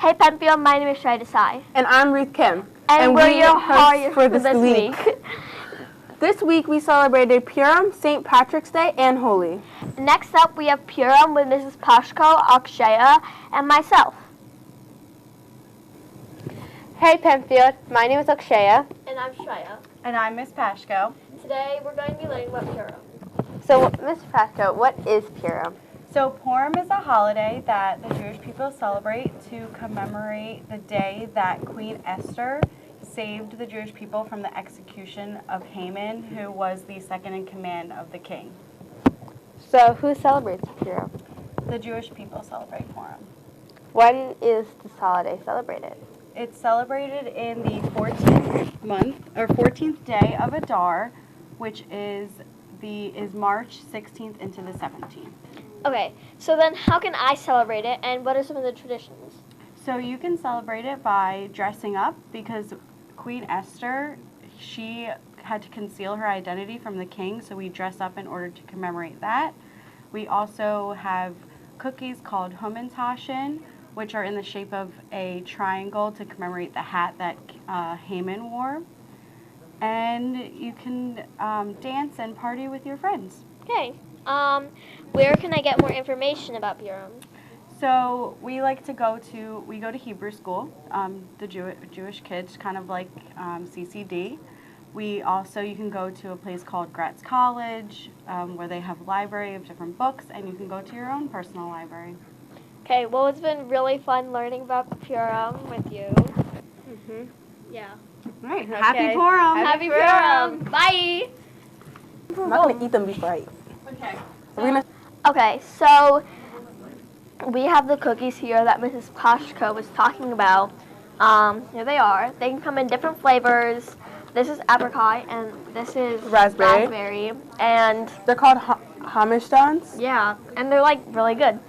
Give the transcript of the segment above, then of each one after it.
Hey Penfield, my name is Shai Desai. And I'm Ruth Kim. And we're your hosts for this week. This week we celebrated Purim, St. Patrick's Day, and Holi. Next up we have Purim with Mrs. Pashko, Akshaya, and myself. Hey Penfield, my name is Akshaya. And I'm Shaya. And I'm Miss Pashko. Today we're going to be learning about Purim. So, Miss Pashko, what is Purim? So Purim is a holiday that the Jewish people celebrate to commemorate the day that Queen Esther saved the Jewish people from the execution of Haman, who was the second in command of the king. So, who celebrates Purim? The Jewish people celebrate Purim. When is this holiday celebrated? It's celebrated in the 14th month, or 14th day of Adar, which is March 16th into the 17th. Okay, so then how can I celebrate it, and what are some of the traditions? So you can celebrate it by dressing up, because Queen Esther, she had to conceal her identity from the king, so we dress up in order to commemorate that. We also have cookies called Hamantashen, which are in the shape of a triangle to commemorate the hat that Haman wore. And you can dance and party with your friends. Okay, where can I get more information about Purim? So we go to Hebrew school, the Jewish kids, kind of like CCD. You can go to a place called Gratz College, where they have a library of different books, and you can go to your own personal library. Okay, well, it's been really fun learning about Purim with you. Mm-hmm. Yeah. All right, Okay. Happy Purim! Happy Purim! Bye! I'm not going to eat them before I eat. Okay. Okay, so we have the cookies here that Mrs. Pashko was talking about. Here they are. They can come in different flavors. This is apricot, and this is raspberry. And They're called Hamishdaans. yeah, and they're like really good.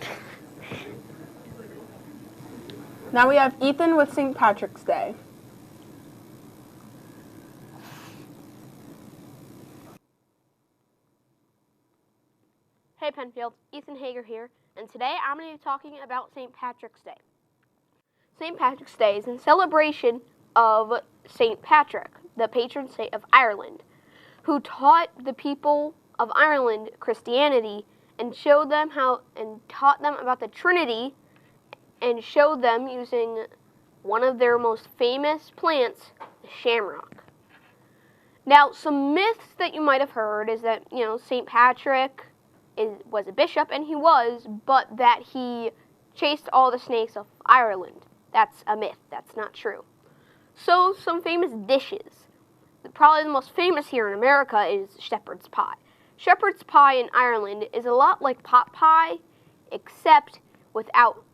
Now we have Ethan with St. Patrick's Day. Hey Penfield, Ethan Hager here, and today I'm going to be talking about St. Patrick's Day. St. Patrick's Day is in celebration of St. Patrick, the patron saint of Ireland, who taught the people of Ireland Christianity and taught them about the Trinity, and showed them using one of their most famous plants, the shamrock. Now, some myths that you might have heard is that, St. Patrick was a bishop, and he was, but that he chased all the snakes of Ireland. That's a myth. That's not true. So, some famous dishes. Probably the most famous here in America is shepherd's pie. Shepherd's pie in Ireland is a lot like pot pie, except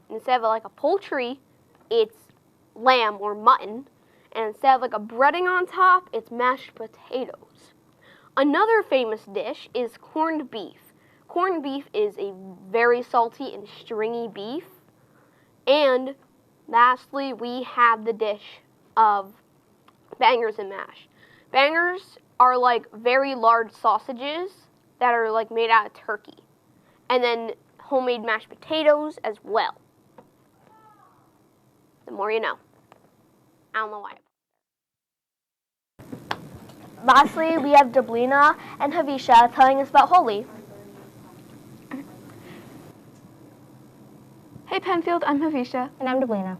instead of like a poultry, it's lamb or mutton, and instead of like a breading on top, it's mashed potatoes. Another famous dish is corned beef. Corned beef is a very salty and stringy beef. And lastly, we have the dish of bangers and mash. Bangers are like very large sausages that are like made out of turkey. And then homemade mashed potatoes as well. The more you know. I don't know why. Lastly, we have Dublina and Havisha telling us about Holi. Hey Penfield, I'm Havisha. And I'm Dublina.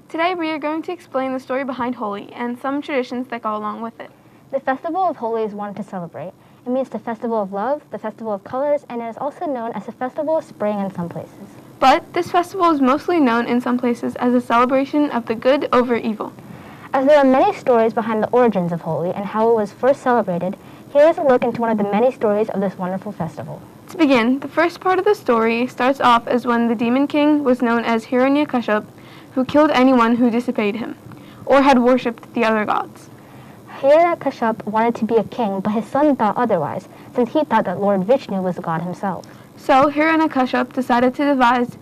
Today we are going to explain the story behind Holi and some traditions that go along with it. The festival of Holi is one to celebrate. It means the festival of love, the festival of colors, and it is also known as the festival of spring in some places. But this festival is mostly known in some places as a celebration of the good over evil. As there are many stories behind the origins of Holi and how it was first celebrated, here is a look into one of the many stories of this wonderful festival. To begin, the first part of the story starts off as when the demon king was known as Hiranyakashipu, who killed anyone who disobeyed him, or had worshipped the other gods. Hiranyakashipu wanted to be a king, but his son thought otherwise, since he thought that Lord Vishnu was God himself. So Hiranyakashipu decided to devise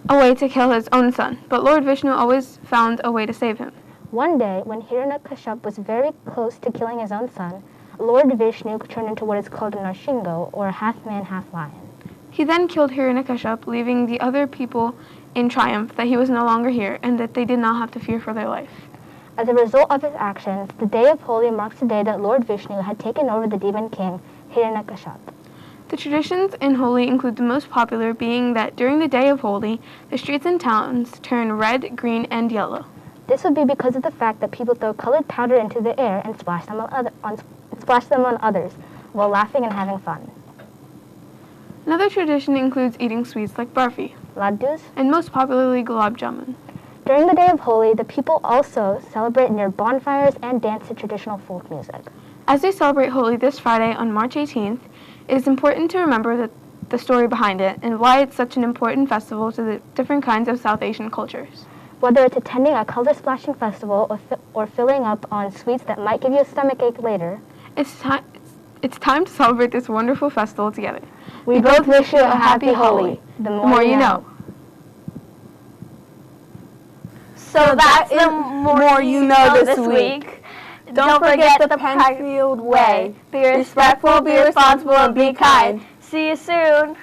a way to kill his own son, but Lord Vishnu always found a way to save him. One day, when Hiranyakashipu was very close to killing his own son, Lord Vishnu turned into what is called a Narshingo, or a half-man, half-lion. He then killed Hiranyakashipu, leaving the other people in triumph that he was no longer here and that they did not have to fear for their life. As a result of his actions, the Day of Holi marks the day that Lord Vishnu had taken over the demon king, Hiranyakashipu. The traditions in Holi include the most popular being that during the Day of Holi, the streets and towns turn red, green, and yellow. This would be because of the fact that people throw colored powder into the air and splash them on others while laughing and having fun. Another tradition includes eating sweets like barfi, Laddus. and most popularly gulab jamun. During the Day of Holi, the people also celebrate near bonfires and dance to traditional folk music. As they celebrate Holi this Friday on March 18th, it is important to remember the story behind it and why it's such an important festival to the different kinds of South Asian cultures. Whether it's attending a color-splashing festival or filling up on sweets that might give you a stomachache later, It's time to celebrate this wonderful festival together. we both wish you a happy Holi. The more you know. So that's the more you know this week. Don't forget the Penfield way. Be respectful, be responsible, and be kind. See you soon.